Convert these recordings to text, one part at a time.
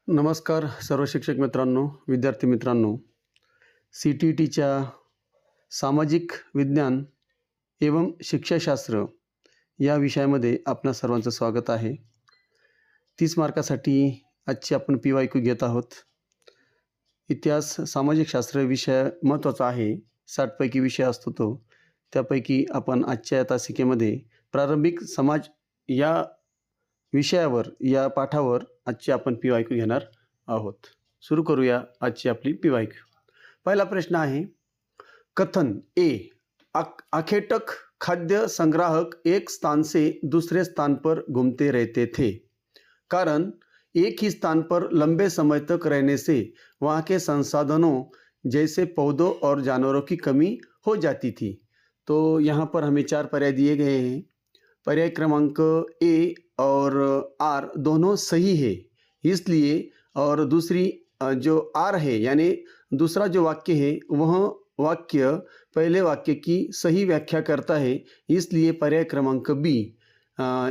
नमस्कार सर्व शिक्षक मित्रांनो, विद्यार्थी मित्रांनो. CTETच्या सामाजिक विज्ञान एवं शिक्षाशास्त्र या विषयामध्ये आपणा सर्वांचं स्वागत आहे. 30 मार्कासाठी आजची आपण PYQ घेत आहोत. इतिहास सामाजिक शास्त्र विषय महत्त्वाचा आहे. 60 पैकी विषय असतो तो. त्यापैकी आपण आजच्या तासिकेमध्ये प्रारंभिक समाज या विषयावर या पाठावर आजची आपण PYQ घेणार आहोत. सुरू करूया आजची आपली PYQ. पहिला प्रश्न आहे, कथन ए, आखेटक खाद्य संग्राहक एक स्थान से दूसरे स्थान पर घूमते रहते थे, कारण एक ही स्थान पर लंबे समय तक रहने से वहाँ के संसाधनों जैसे पौधों और जानवरों की कमी हो जाती थी. तो यहाँ पर हमें 4 पर्याय दिए गए हैं. पर्याय क्रमांक ए और आर दोनों सही है, इसलिए और दूसरी जो आर है यानी दूसरा जो वाक्य है वह वाक्य पहले वाक्य की सही व्याख्या करता है, इसलिए पर्याय क्रमांक बी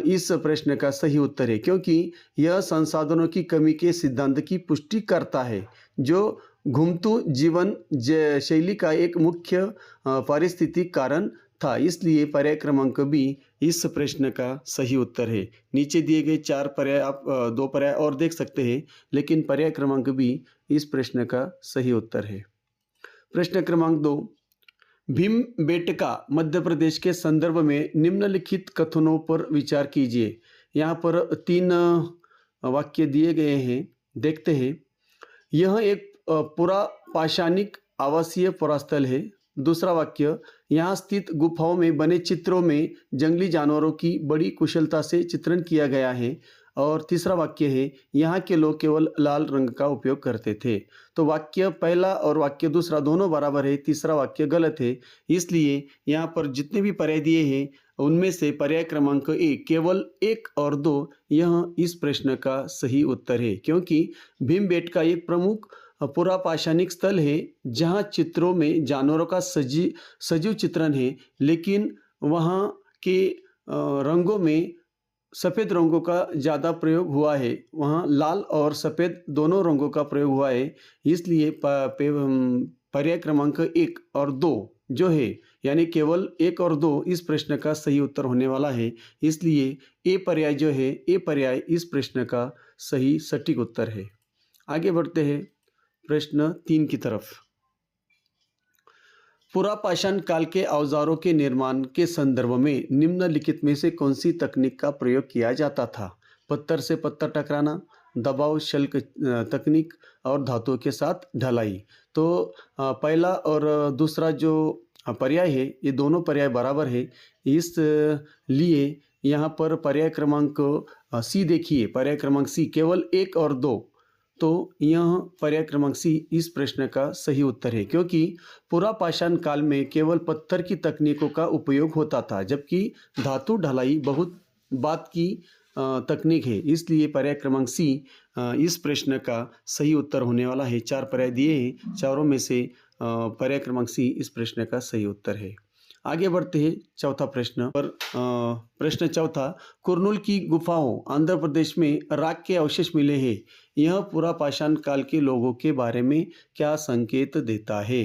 इस प्रश्न का सही उत्तर है, क्योंकि यह संसाधनों की कमी के सिद्धांत की पुष्टि करता है जो घुमतू जीवन शैली का एक मुख्य पारिस्थितिक कारण था. इसलिए पर्याय क्रमांक बी इस प्रश्न का सही उत्तर है. नीचे दिए गए 4 पर्याय आप 2 पर्याय और देख सकते हैं, लेकिन पर्याय क्रमांक बी इस प्रश्न का सही उत्तर है. प्रश्न क्रमांक 2, भीमबेटका मध्य प्रदेश के संदर्भ में निम्नलिखित कथनों पर विचार कीजिए. यहाँ पर 3 वाक्य दिए गए हैं, देखते हैं. यह एक पुरा पाषाणिक आवासीय पुरास्थल है. दूसरा वाक्य, यहाँ स्थित गुफाओं में बने चित्रों में जंगली जानवरों की बड़ी कुशलता से चित्रण किया गया है. और तीसरा वाक्य है, यहाँ के लोग केवल लाल रंग का उपयोग करते थे. तो वाक्य पहला और वाक्य दूसरा दोनों बराबर है, तीसरा वाक्य गलत है. इसलिए यहाँ पर जितने भी पर्याय दिए हैं उनमें से पर्याय क्रमांक ए केवल 1 और 2 यह इस प्रश्न का सही उत्तर है, क्योंकि भीमबेटका एक प्रमुख पुरा पाषाणिक स्थल है जहाँ चित्रों में जानवरों का सजीव चित्रण है, लेकिन वहाँ के रंगों में सफ़ेद रंगों का ज़्यादा प्रयोग हुआ है. वहाँ लाल और सफ़ेद दोनों रंगों का प्रयोग हुआ है. इसलिए पर्याय क्रमांक 1 और 2 जो है यानी केवल 1 और 2 इस प्रश्न का सही उत्तर होने वाला है. इसलिए ए पर्याय जो है, ए पर्याय इस प्रश्न का सही सटीक उत्तर है. आगे बढ़ते हैं प्रश्न 3 की तरफ. पुरापाषाण काल के औजारों के निर्माण के संदर्भ में निम्नलिखित में से कौन सी तकनीक का प्रयोग किया जाता था? पत्थर से पत्थर टकराना, दबाव शल्क तकनीक और धातुओं के साथ ढलाई. तो पहला और दूसरा जो पर्याय है ये दोनों पर्याय बराबर है. इसलिए यहाँ पर पर्याय क्रमांक सी देखिए, पर्याय क्रमांक सी केवल 1 और 2, तो यह पर्याय क्रमांक सी इस प्रश्न का सही उत्तर है, क्योंकि पुरापाषाण काल में केवल पत्थर की तकनीकों का उपयोग होता था, जबकि धातु ढलाई बहुत बाद की तकनीक है. इसलिए पर्याय क्रमांक सी इस प्रश्न का सही उत्तर होने वाला है. 4 पर्याय दिए हैं, चारों में से पर्याय क्रमांक सी इस प्रश्न का सही उत्तर है. आगे बढ़ते हैं चौथा प्रश्न पर. प्रश्न चौथा, कुरनूल की गुफाओं आंध्र प्रदेश में राख के अवशेष मिले हैं. यह पुरापाषाण काल के लोगों के बारे में क्या संकेत देता है?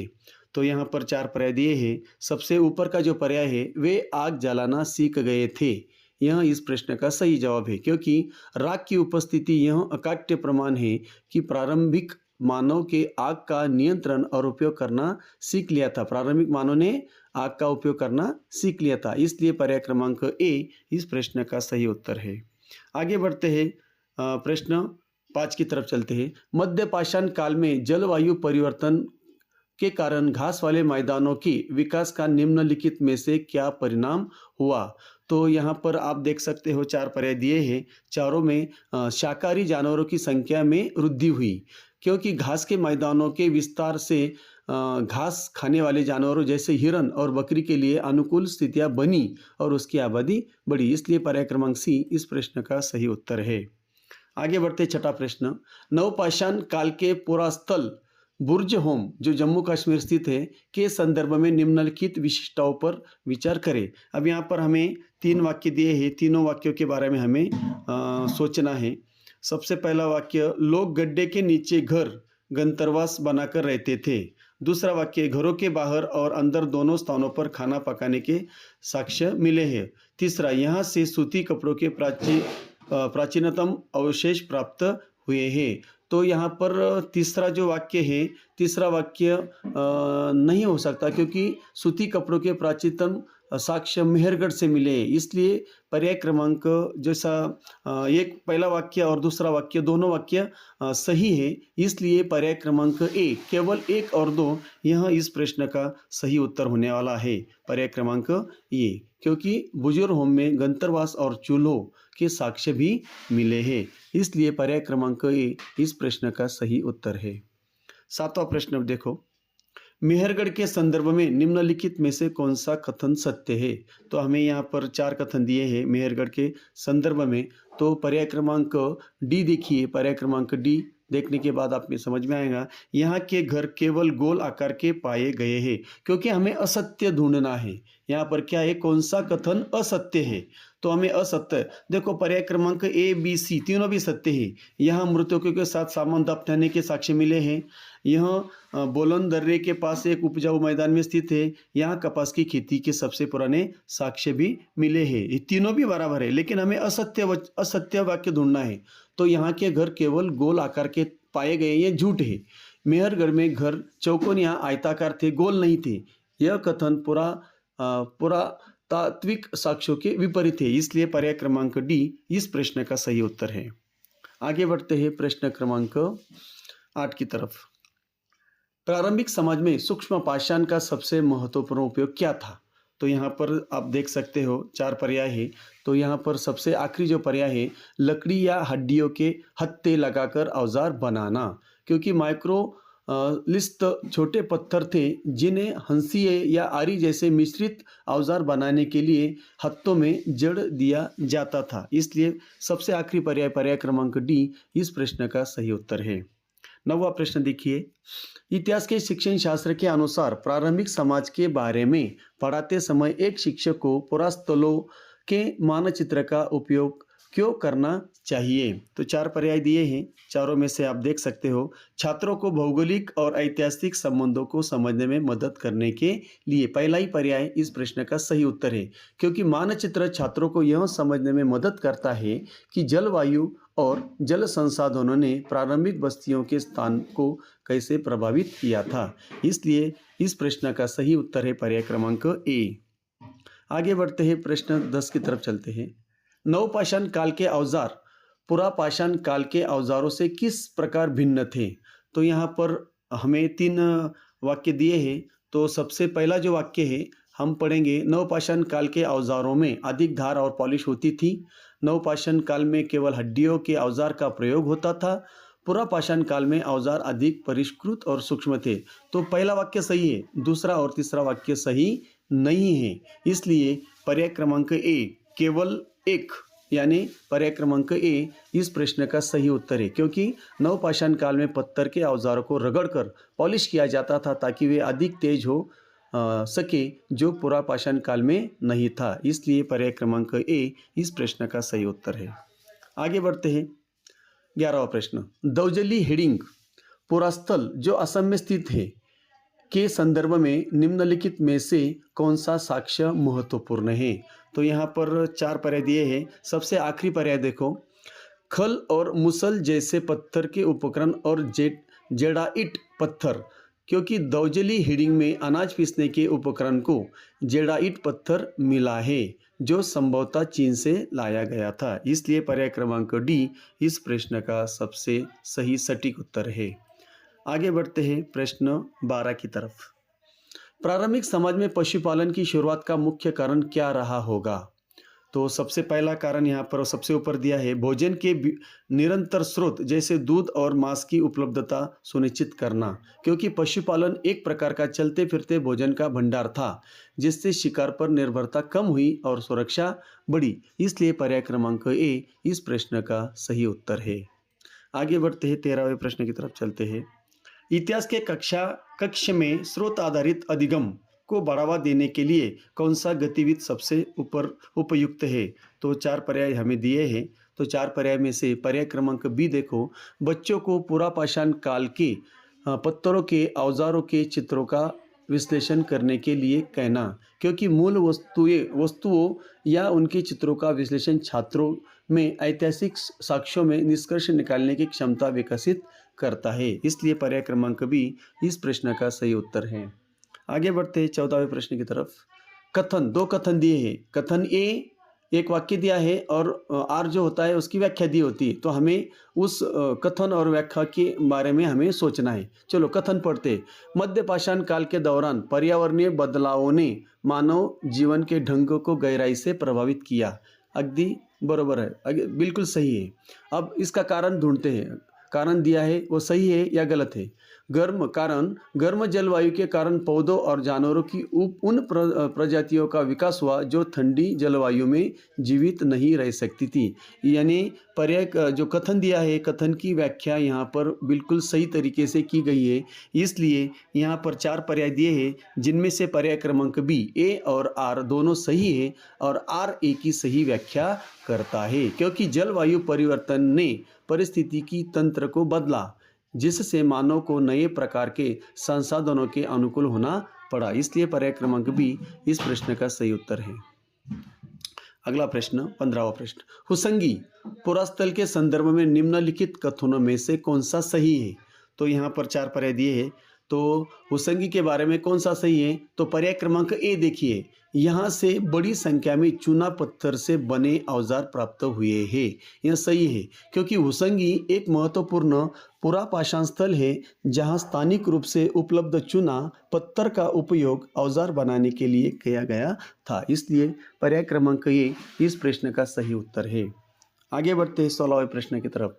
तो यहाँ पर 4 पर्याय दिए हैं. सबसे ऊपर का जो पर्याय है, वे आग जलाना सीख गए थे, यह इस प्रश्न का सही जवाब है, क्योंकि राख की उपस्थिति यह अकाट्य प्रमाण है कि प्रारंभिक मानव के आग का नियंत्रण और उपयोग करना सीख लिया था. प्रारंभिक मानव ने आग का उपयोग करना सीख लिया था. इसलिए पर्याय क्रमांक ए इस प्रश्न का सही उत्तर है. आगे बढ़ते हैं प्रश्न 5 की तरफ चलते हैं. मध्य पाषाण काल में जलवायु परिवर्तन के कारण घास वाले मैदानों के विकास का निम्नलिखित में से क्या परिणाम हुआ? तो यहाँ पर आप देख सकते हो 4 पर्याय दिए हैं. चारों में शाकाहारी जानवरों की संख्या में वृद्धि हुई, क्योंकि घास के मैदानों के विस्तार से घास खाने वाले जानवरों जैसे हिरन और बकरी के लिए अनुकूल स्थितियां बनी और उसकी आबादी बढ़ी. इसलिए पर्याय क्रमांक सी इस प्रश्न का सही उत्तर है. आगे बढ़ते छठा प्रश्न, नवपाषाण काल के पुरास्थल बुर्ज होम जो जम्मू कश्मीर स्थित है के संदर्भ में निम्नलिखित विशिष्टताओं पर विचार करें. अब यहाँ पर हमें 3 वाक्य दिए हैं, तीनों वाक्यों के बारे में हमें सोचना है. सबसे पहला वाक्य, लोग गड्ढे के नीचे घर गंतरवास बनाकर रहते थे। दूसरा वाक्य, घरों के बाहर और अंदर दोनों स्थानों पर खाना पकाने के साक्ष्य मिले हैं। तीसरा, यहाँ से सूती कपड़ों के प्राचीनतम अवशेष प्राप्त हुए हैं। तो यहाँ पर तीसरा जो वाक्य है, तीसरा वाक्य नहीं हो सकता, क्योंकि सूती कपड़ों के प्राचीनतम साक्ष्य मेहरगढ़ से मिले हैं। इसलिए पर्याय क्रमांक जैसा एक पहला वाक्य और दूसरा वाक्य दोनों वाक्य सही है, इसलिए पर्याय क्रमांक ए केवल 1 और 2 यह इस प्रश्न का सही उत्तर होने वाला है। पर्याय क्रमांक ए, क्योंकि बुजुर्ग होम में गंतरवास और चूल्हों के साक्ष्य भी मिले हैं, इसलिए पर्याय क्रमांक ए इस प्रश्न का सही उत्तर है। 7वां प्रश्न देखो, मेहरगढ़ के संदर्भ में निम्नलिखित में से कौन सा कथन सत्य है? तो हमें यहाँ पर 4 कथन दिए हैं मेहरगढ़ के संदर्भ में। तो पर्याय क्रमांक डी देखिए, पर्याय क्रमांक डी देखने के बाद आप में समझ में आएगा, यहाँ के घर केवल गोल आकार के पाए गए हैं, क्योंकि हमें असत्य ढूंढना है। यहाँ पर क्या है, कौन सा कथन असत्य है? तो हमें असत्य, देखो पर्याय क्रमांक ए बी सी तीनों भी सत्य है। यहाँ मृतकों के साथ सामान दफनाने के साक्ष्य मिले हैं। यह बोलन दर्रे के पास एक उपजाऊ मैदान में स्थित है। यहाँ कपास की खेती के सबसे पुराने साक्ष्य भी मिले हैं। ये तीनों भी बराबर है, लेकिन हमें असत्य वाक्य ढूंढना है। तो यहाँ के घर केवल गोल आकार के पाए गए, ये झूठ है। मेहरगढ़ में घर चौकोन या आयताकार थे, गोल नहीं थे। यह कथन पूरा तात्विक साक्ष्यों के विपरीत है, इसलिए पर्याय क्रमांक डी इस प्रश्न का सही उत्तर है। आगे बढ़ते हैं प्रश्न क्रमांक 8 की तरफ। प्रारंभिक समाज में सूक्ष्म पाषाण का सबसे महत्वपूर्ण उपयोग क्या था? तो यहाँ पर आप देख सकते हो 4 पर्याय है। तो यहाँ पर सबसे आखिरी जो पर्याय है, लकड़ी या हड्डियों के हत्थे लगाकर औजार बनाना, क्योंकि लिस्त छोटे पत्थर थे जिन्हें हंसिए या आरी जैसे मिश्रित औजार बनाने के लिए हत्थों में जड़ दिया जाता था। इसलिए सबसे आखिरी पर्याय, पर्याय क्रमांक डी इस प्रश्न का सही उत्तर है। 9वां प्रश्न देखिए, इतिहास के शिक्षण शास्त्र के अनुसार प्रारंभिक समाज के बारे में पढ़ाते समय एक शिक्षक को पुरास्थलों के मानचित्र का उपयोग क्यों करना चाहिए? तो 4 पर्याय दिए हैं, चारों में से आप देख सकते हो। छात्रों को भौगोलिक और ऐतिहासिक संबंधों को समझने में मदद करने के लिए, पहला ही पर्याय इस प्रश्न का सही उत्तर है, क्योंकि मानचित्र छात्रों को यह समझने में मदद करता है कि जलवायु और जल संसाधनों ने प्रारंभिक बस्तियों के स्थान को कैसे प्रभावित किया था। इसलिए इस प्रश्न का सही उत्तर है पर्याय क्रमांक ए। आगे बढ़ते हैं, प्रश्न 10 की तरफ चलते हैं। नवपाषाण काल के औजार पुरापाषाण काल के औजारों से किस प्रकार भिन्न थे? तो यहाँ पर हमें 3 वाक्य दिए हैं। तो सबसे पहला जो वाक्य है हम पढ़ेंगे, नवपाषाण काल के औजारों में अधिक धार और पॉलिश होती थी। नवपाषाण काल में केवल हड्डियों के औजार का प्रयोग होता था। पुरापाषाण काल में औजार अधिक परिष्कृत और सूक्ष्म थे। तो पहला वाक्य सही है, दूसरा और तीसरा वाक्य सही नहीं है। इसलिए पर्याय क्रमांक ए केवल 1 यानी पर्याय क्रमांक ए इस प्रश्न का सही उत्तर है, क्योंकि नवपाषाण काल में पत्थर के औजारों को रगड़कर पॉलिश किया जाता था ताकि वे अधिक तेज हो सके, जो पुरापाषाण काल में नहीं था। इसलिए पर्याय क्रमांक ए इस प्रश्न का सही उत्तर है। आगे बढ़ते हैं, 11वां प्रश्न। दौजली हेडिंग पुरास्थल जो असम में स्थित है के संदर्भ में निम्नलिखित में से कौन सा साक्ष्य महत्वपूर्ण है? तो यहाँ पर 4 पर्याय दिए हैं। सबसे आखिरी पर्याय देखो, खल और मुसल जैसे पत्थर के उपकरण और जेडाइट पत्थर, क्योंकि दौजली हेडिंग में अनाज पीसने के उपकरण को जेडाइट पत्थर मिला है, जो संभवतः चीन से लाया गया था। इसलिए पर्याय क्रमांक डी इस प्रश्न का सबसे सही सटीक उत्तर है। आगे बढ़ते हैं प्रश्न 12 की तरफ। प्रारंभिक समाज में पशुपालन की शुरुआत का मुख्य कारण क्या रहा होगा? तो सबसे पहला कारण यहाँ पर सबसे ऊपर दिया है, भोजन के निरंतर स्रोत जैसे दूध और मांस की उपलब्धता सुनिश्चित करना, क्योंकि पशुपालन एक प्रकार का चलते फिरते भोजन का भंडार था, जिससे शिकार पर निर्भरता कम हुई और सुरक्षा बढ़ी। इसलिए पर्याय क्रमांक ए इस प्रश्न का सही उत्तर है। आगे बढ़ते हैं, 13वें प्रश्न की तरफ चलते हैं। इतिहास के कक्ष में स्रोत आधारित अधिगम को बढ़ावा देने के लिए कौन सा गतिविधि सबसे उपयुक्त है? तो 4 पर्याय हमें दिए हैं। तो 4 पर्याय में से पर्याय क्रमांक बी देखो, बच्चों को पुरापाषाण काल के पत्थरों के औजारों के चित्रों का विश्लेषण करने के लिए कहना, क्योंकि मूल वस्तुओं या उनके चित्रों का विश्लेषण छात्रों में ऐतिहासिक साक्ष्यों में निष्कर्ष निकालने की क्षमता विकसित करता है। इसलिए पर्याय क्रमांक बी इस प्रश्न का सही उत्तर है। आगे बढ़ते हैं 14वें प्रश्न की तरफ। कथन, 2 कथन दिए हैं। कथन ए एक वाक्य दिया है और आर जो होता है उसकी व्याख्या दी होती है, तो हमें उस कथन और व्याख्या के बारे में हमें सोचना है। चलो कथन पढ़ते हैं। मध्य पाषाण काल के दौरान पर्यावरणीय बदलावों ने मानव जीवन के ढंग को गहराई से प्रभावित किया। अगदी बरोबर है, बिल्कुल सही है। अब इसका कारण ढूंढते हैं। कारण दिया है वो सही है या गलत है। गर्म जलवायु के कारण पौधों और जानवरों की उन प्रजातियों का विकास हुआ जो ठंडी जलवायु में जीवित नहीं रह सकती थी। यानी पर्याय जो कथन दिया है, कथन की व्याख्या यहाँ पर बिल्कुल सही तरीके से की गई है। इसलिए यहाँ पर 4 पर्याय दिए हैं, जिनमें से पर्याय क्रमांक बी ए और आर दोनों सही है और आर ए की सही व्याख्या करता है, क्योंकि जलवायु परिवर्तन ने परिस्थितिकी तंत्र को बदला, जिससे मानव को नए प्रकार के संसाधनों के अनुकूल होना पड़ा। इसलिए पर्याय क्रमांक बी इस प्रश्न का सही उत्तर है। अगला प्रश्न 15वां प्रश्न। हुसंगी पुरास्थल के संदर्भ में निम्नलिखित कथनों में से कौन सा सही है? तो यहाँ पर 4 पर्याय दिए हैं, तो हुसंगी के बारे में कौन सा सही है? तो पर्याय क्रमांक ए देखिए, यहाँ से बड़ी संख्या में चूना पत्थर से बने औजार प्राप्त हुए हैं। यह सही है, क्योंकि हुसंगी एक महत्वपूर्ण पुरापाषाण स्थल है जहाँ स्थानिक रूप से उपलब्ध चूना पत्थर का उपयोग औजार बनाने के लिए किया गया था। इसलिए पर्याय क्रमांक ए इस प्रश्न का सही उत्तर है। आगे बढ़ते हैं 16वें प्रश्न की तरफ।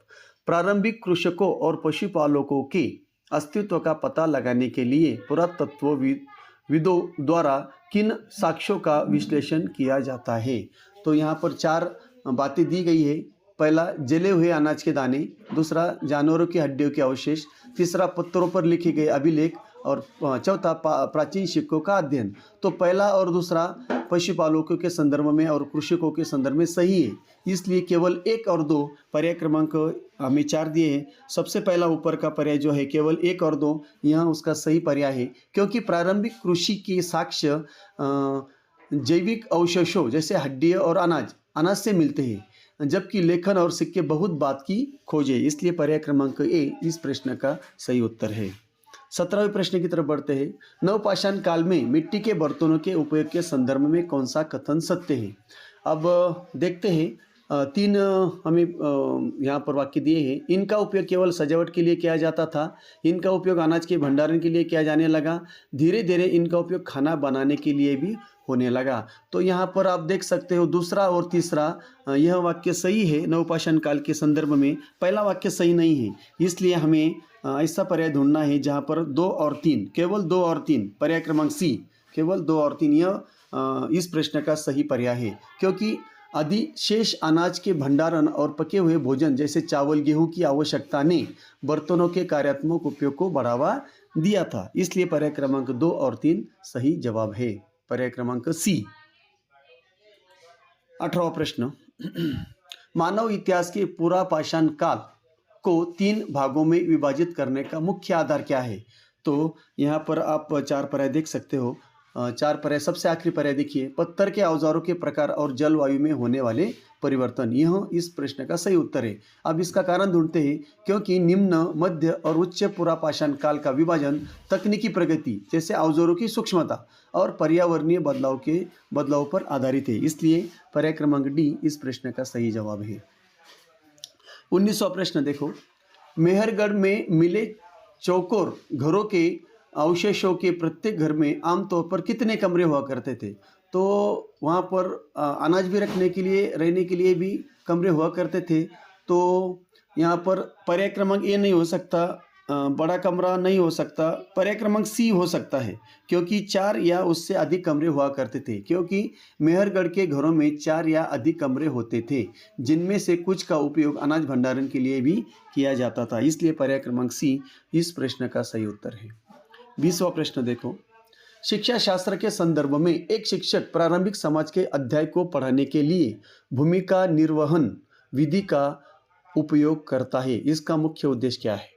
प्रारंभिक कृषकों और पशुपालकों के अस्तित्व का पता लगाने के लिए पुरातत्वविदों द्वारा किन साक्ष्यों का विश्लेषण किया जाता है? तो यहाँ पर 4 बातें दी गई है। पहला, जले हुए अनाज के दाने। दूसरा, जानवरों की हड्डियों के अवशेष। तीसरा, पत्थरों पर लिखे गए अभिलेख। और चौथा, प्राचीन सिक्कों का अध्ययन। तो पहला और दूसरा पशुपालकों के संदर्भ में और कृषकों के संदर्भ में सही है। इसलिए केवल 1 और 2 पर्याय क्रमांक हमें 4 दिए हैं। सबसे पहला ऊपर का पर्याय जो है केवल 1 और 2 यहाँ उसका सही पर्याय है, क्योंकि प्रारंभिक कृषि के साक्ष्य जैविक अवशेषों जैसे हड्डियाँ और अनाज से मिलते हैं, जबकि लेखन और सिक्के बहुत बात की खोज है। इसलिए पर्याय क्रमांक ए इस प्रश्न का सही उत्तर है। 17वें प्रश्न की तरफ बढ़ते हैं। नवपाषाण काल में मिट्टी के बर्तनों के उपयोग के संदर्भ में कौन सा कथन सत्य है? अब देखते हैं। 3 हमें यहाँ पर वाक्य दिए हैं। इनका उपयोग केवल सजावट के लिए किया जाता था। इनका उपयोग अनाज के भंडारण के लिए किया जाने लगा। धीरे धीरे इनका उपयोग खाना बनाने के लिए भी होने लगा। तो यहाँ पर आप देख सकते हो दूसरा और तीसरा यह वाक्य सही है नवपाषाण काल के संदर्भ में। पहला वाक्य सही नहीं है, इसलिए हमें ऐसा पर्याय ढूंढना है जहाँ पर 2 और 3, केवल 2 और 3, पर्याय क्रमांक सी, केवल 2 और 3 यह इस प्रश्न का सही पर्याय है, क्योंकि अधिशेष अनाज के भंडारण और पके हुए भोजन जैसे चावल गेहूं की आवश्यकता ने बर्तनों के कार्यात्मक उपयोग को बढ़ावा दिया था। इसलिए पर्याय क्रमांक 2 और 3 सही जवाब है, पर्याय क्रमांक सी। 18वां प्रश्न। मानव इतिहास के पुरापाषाण काल को 3 भागों में विभाजित करने का मुख्य आधार क्या है? तो यहाँ पर आप 4 पर्याय देख सकते हो। 4 पर्याय, सबसे आखिरी पर्याय देखिए, पत्थर के औजारों के प्रकार और जलवायु में होने वाले परिवर्तन। यह इस प्रश्न का सही उत्तर है। अब इसका कारण ढूंढते हैं, क्योंकि निम्न, मध्य और उच्च पुरापाषाण काल का विभाजन तकनीकी प्रगति जैसे औजारों की सूक्ष्मता और पर्यावरणीय बदलाव पर आधारित है। इसलिए पर्याय क्रमांक डी इस प्रश्न का सही जवाब है। 19वां प्रश्न देखो। मेहरगढ़ में मिले चौकोर घरों के अवशेषों के प्रत्येक घर में आमतौर पर कितने कमरे हुआ करते थे? तो वहाँ पर अनाज भी रखने के लिए, रहने के लिए भी कमरे हुआ करते थे। तो यहाँ पर पर्याय क्रमांक ए नहीं हो सकता, बड़ा कमरा नहीं हो सकता, पर्याय क्रमांक सी हो सकता है, क्योंकि 4 या उससे अधिक कमरे हुआ करते थे। क्योंकि मेहरगढ़ के घरों में 4 या अधिक कमरे होते थे, जिनमें से कुछ का उपयोग अनाज भंडारण के लिए भी किया जाता था। इसलिए पर्याय क्रमांक सी इस प्रश्न का सही उत्तर है। 20वां प्रश्न देखो। शिक्षा शास्त्र के संदर्भ में एक शिक्षक प्रारंभिक समाज के अध्याय को पढ़ाने के लिए भूमिका निर्वहन विधि का उपयोग करता है। इसका मुख्य उद्देश्य क्या है?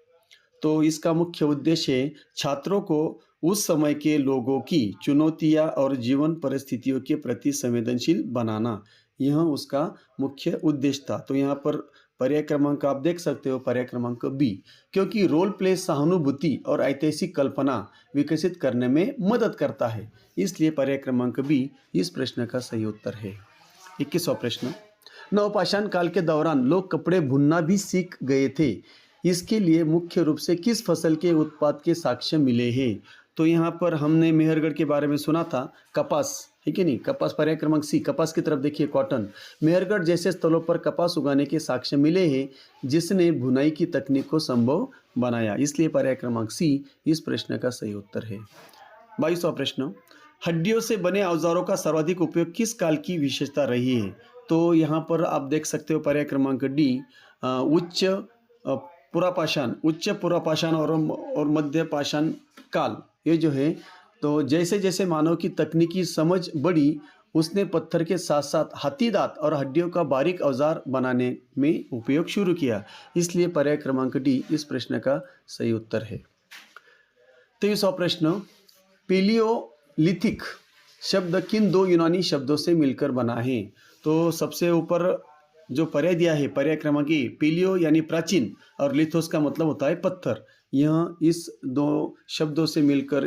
तो इसका मुख्य उद्देश्य छात्रों को उस समय के लोगों की चुनौतियां और जीवन परिस्थितियों के प्रति संवेदनशील बनाना, यह उसका मुख्य उद्देश्य था। तो यहाँ पर पर्याय क्रमांक आप देख सकते हो, पर्याय क्रमांक बी, क्योंकि रोल प्ले सहानुभूति और ऐतिहासिक कल्पना विकसित करने में मदद करता है, इसलिए पर्याय क्रमांक बी इस प्रश्न का सही उत्तर है। 21वां प्रश्न, नवपाषाण काल के दौरान लोग कपड़े बुनना भी सीख गए थे, इसके लिए मुख्य रूप से किस फसल के उत्पाद के साक्ष्य मिले हैं? तो यहाँ पर हमने मेहरगढ़ के बारे में सुना था, कपास है कि नहीं, कपास, पर्याय क्रमांक सी, कपास की तरफ देखिए, कॉटन। मेहरगढ़ जैसे स्थलों पर कपास उगाने के साक्ष्य मिले हैं, जिसने बुनाई की तकनीक को संभव बनाया, इसलिए पर्याय क्रमांक सी इस प्रश्न का सही उत्तर है। 22वां प्रश्न, हड्डियों से बने औजारों का सर्वाधिक उपयोग किस काल की विशेषता रही है? तो यहाँ पर आप देख सकते हो पर्याय क्रमांक डी, उच्च पुरापाषाण और मध्य पाषाण काल, ये जो है, तो जैसे जैसे मानव की तकनीकी समझ बढ़ी, उसने पत्थर के साथ साथ हाथी दांत और हड्डियों का बारीक औजार बनाने में उपयोग शुरू किया, इसलिए पर्याय क्रमांक डी इस प्रश्न का सही उत्तर है। 23वां प्रश्न, पेलियोलिथिक शब्द किन दो यूनानी शब्दों से मिलकर बना है? तो सबसे ऊपर जो पर्याय दिया है, पर्याय क्रमांक ए, पेलियो यानी प्राचीन और लिथोस का मतलब होता है पत्थर, यह इस दो शब्दों से मिलकर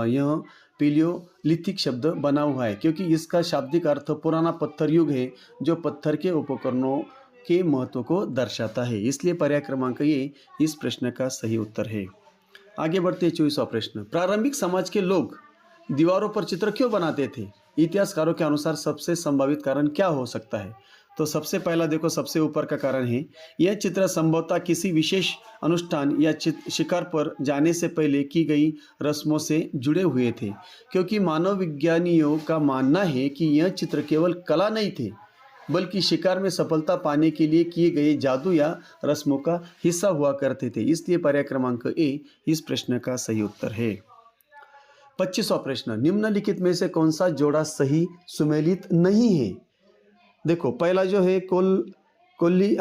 यह पेलियोलिथिक शब्द बना हुआ है, क्योंकि इसका शाब्दिक अर्थ पुराना पत्थर युग है, जो पत्थर के उपकरणों के महत्व को दर्शाता है, इसलिए पर्याय क्रमांक ए इस प्रश्न का सही उत्तर है। आगे बढ़ते हैं 24वां प्रश्न, प्रारंभिक समाज के लोग दीवारों पर चित्र क्यों बनाते थे? इतिहासकारों के अनुसार सबसे संभावित कारण क्या हो सकता है? तो सबसे पहला देखो, सबसे ऊपर का कारण है, यह चित्र संभवतः किसी विशेष अनुष्ठान या शिकार पर जाने से पहले की गई रस्मों से जुड़े हुए थे, क्योंकि मानव विज्ञानियों का मानना है कि यह चित्र केवल कला नहीं थे, बल्कि शिकार में सफलता पाने के लिए किए गए जादू या रस्मों का हिस्सा हुआ करते थे, इसलिए पर्याय क्रमांक ए इस प्रश्न का सही उत्तर है। 25वां प्रश्न, निम्नलिखित में से कौन सा जोड़ा सही सुमेलित नहीं है? देखो, पहला जो है कोल्डी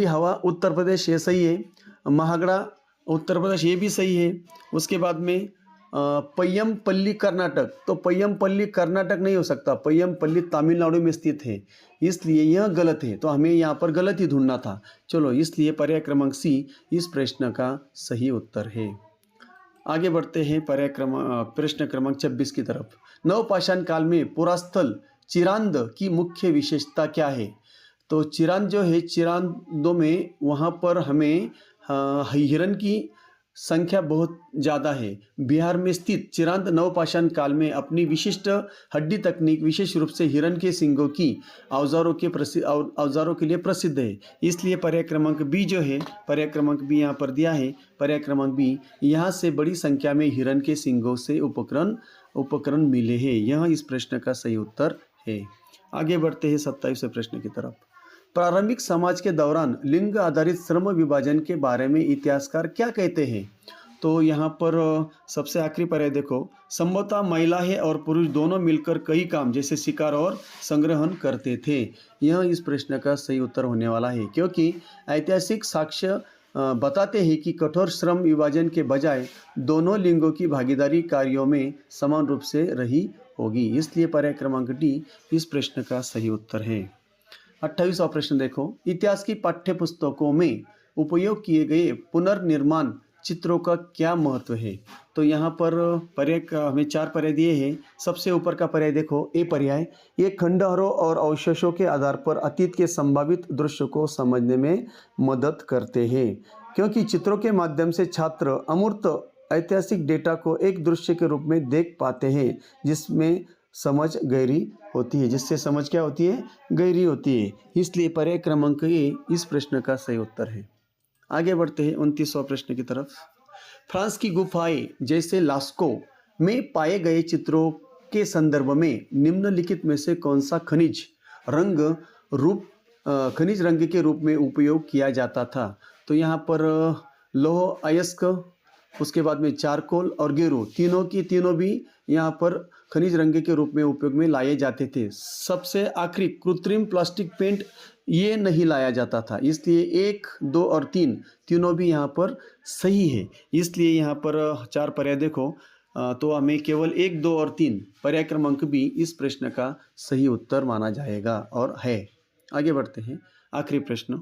हवा उत्तर प्रदेश, ये सही है। महागड़ा उत्तर प्रदेश, ये भी सही है। उसके बाद में पय्यमपल्ली कर्नाटक, तो पय्यमपल्ली कर्नाटक नहीं हो सकता, पय्यमपल्ली तमिलनाडु में स्थित है, इसलिए यह गलत है, तो हमें यहाँ पर गलत ही ढूंढना था। चलो, इसलिए पर्याय क्रमांक सी इस प्रश्न का सही उत्तर है। आगे बढ़ते हैं प्रश्न क्रमांक 26 की तरफ। नवपाषाण काल में पुरास्थल चिरांद की मुख्य विशेषता क्या है? तो चिरांद जो है, चिरांदों में वहाँ पर हमें हिरण की संख्या बहुत ज़्यादा है। बिहार में स्थित चिरांद नवपाषाण काल में अपनी विशिष्ट हड्डी तकनीक, विशेष रूप से हिरण के सींगों की औजारों के लिए प्रसिद्ध है, इसलिए पर्याय क्रमांक बी जो है, पर्याय क्रमांक बी यहाँ पर दिया है, पर्याय क्रमांक बी, यहाँ से बड़ी संख्या में हिरण के सींगों से उपकरण मिले हैं, यह इस प्रश्न का सही उत्तर है। आगे बढ़ते हैं 27वें प्रश्न की तरफ। प्रारंभिक समाज के दौरान लिंग आधारित श्रम विभाजन के बारे में इतिहासकार क्या कहते हैं? तो यहाँ पर सबसे आखिरी पर्याय देखो, संभवतः महिलाएं और पुरुष दोनों मिलकर कई काम जैसे शिकार और संग्रहण करते थे, यह इस प्रश्न का सही उत्तर होने वाला है, क्योंकि ऐतिहासिक साक्ष्य बताते हैं कि कठोर श्रम विभाजन के बजाय दोनों लिंगों की भागीदारी कार्यों में समान रूप से रही होगी, इसलिए पर्याय क्रमांक डी इस प्रश्न का सही उत्तर है। 28वां प्रश्न देखो, इतिहास की पाठ्य पुस्तकों में उपयोग किए गए पुनर्निर्माण चित्रों का क्या महत्व है? तो यहाँ पर पर्याय का हमें 4 पर्याय दिए हैं। सबसे ऊपर का पर्याय देखो, ए पर्याय, ये खंडहरों और अवशेषों के आधार पर अतीत के संभावित दृश्य को समझने में मदद करते हैं, क्योंकि चित्रों के माध्यम से छात्र अमूर्त ऐतिहासिक डेटा को एक दृश्य के रूप में देख पाते हैं, जिससे समझ क्या होती है? गहरी होती है, इसलिए पर्याय क्रमांक ए इस प्रश्न का सही उत्तर है। आगे बढ़ते हैं 29वां प्रश्न की तरफ। फ्रांस की गुफाएं जैसे लास्को में पाए गए चित्रों के संदर्भ में निम्नलिखित में से कौन सा खनिज रंग के रूप में उपयोग किया जाता था? तो यहाँ पर लौह अयस्क, उसके बाद में चारकोल और गेरू, तीनों भी यहाँ पर खनिज रंग के रूप में उपयोग में लाए जाते थे। सबसे आखिरी कृत्रिम प्लास्टिक पेंट ये नहीं लाया जाता था, इसलिए 1, 2 और 3 तीनों भी यहाँ पर सही है। इसलिए यहाँ पर 4 पर्याय देखो, तो हमें केवल 1, 2 और 3 पर्याय क्रमांक भी इस प्रश्न का सही उत्तर माना जाएगा और है। आगे बढ़ते हैं। आखिरी प्रश्न,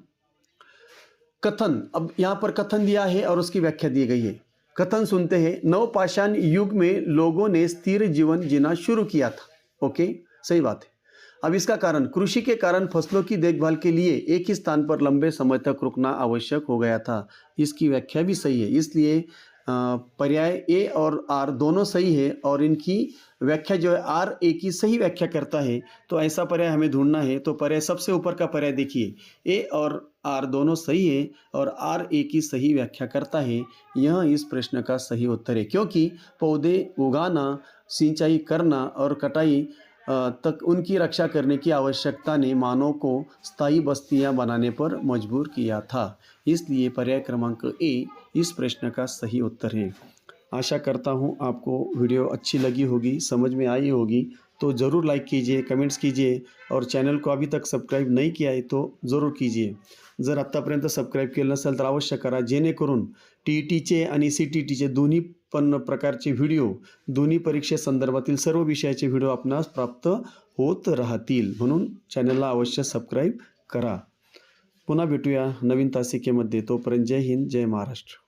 कथन। अब यहाँ पर कथन दिया है और उसकी व्याख्या दी गई है। कथन सुनते हैं, नवपाषाण युग में लोगों ने स्थिर जीवन जीना शुरू किया था। ओके, सही बात है। अब इसका कारण, कृषि के कारण फसलों की देखभाल के लिए एक ही स्थान पर लंबे समय तक रुकना आवश्यक हो गया था। इसकी व्याख्या भी सही है, इसलिए पर्याय ए और आर दोनों सही है और इनकी व्याख्या जो है आर ए की सही व्याख्या करता है। तो ऐसा पर्याय हमें ढूंढना है, तो पर्याय सबसे ऊपर का पर्याय देखिए, ए और आर दोनों सही है और आर ए की सही व्याख्या करता है। यह इस प्रश्न का सही उत्तर है, क्योंकि पौधे उगाना, सिंचाई करना और कटाई तक उनकी रक्षा करने की आवश्यकता ने मानव को स्थायी बस्तियां बनाने पर मजबूर किया था। इसलिए पर्याय क्रमांक ए इस प्रश्न का सही उत्तर है। आशा करता हूं आपको वीडियो अच्छी लगी होगी, समझ में आई होगी। तो ज़रूर लाईक कीजिए, कमेंट्स कीजिए और चॅनल को अभी तक सबस्क्राईब नाही किया आहे तो ज़रूर कीजिए। जर आत्तापर्यंत सबस्क्राईब केलं नसेल तर अवश्य करा, जेणेकरून TETचे आणि CTETचे दोन्ही पण प्रकारचे व्हिडिओ, दोन्ही परीक्षेसंदर्भातील सर्व विषयाचे व्हिडिओ आपणास प्राप्त होत राहतील। म्हणून चॅनलला अवश्य सबस्क्राईब करा। पुन्हा भेटूया नवीन तासिकेमध्ये। तोपर्यंत जय हिंद, जय महाराष्ट्र।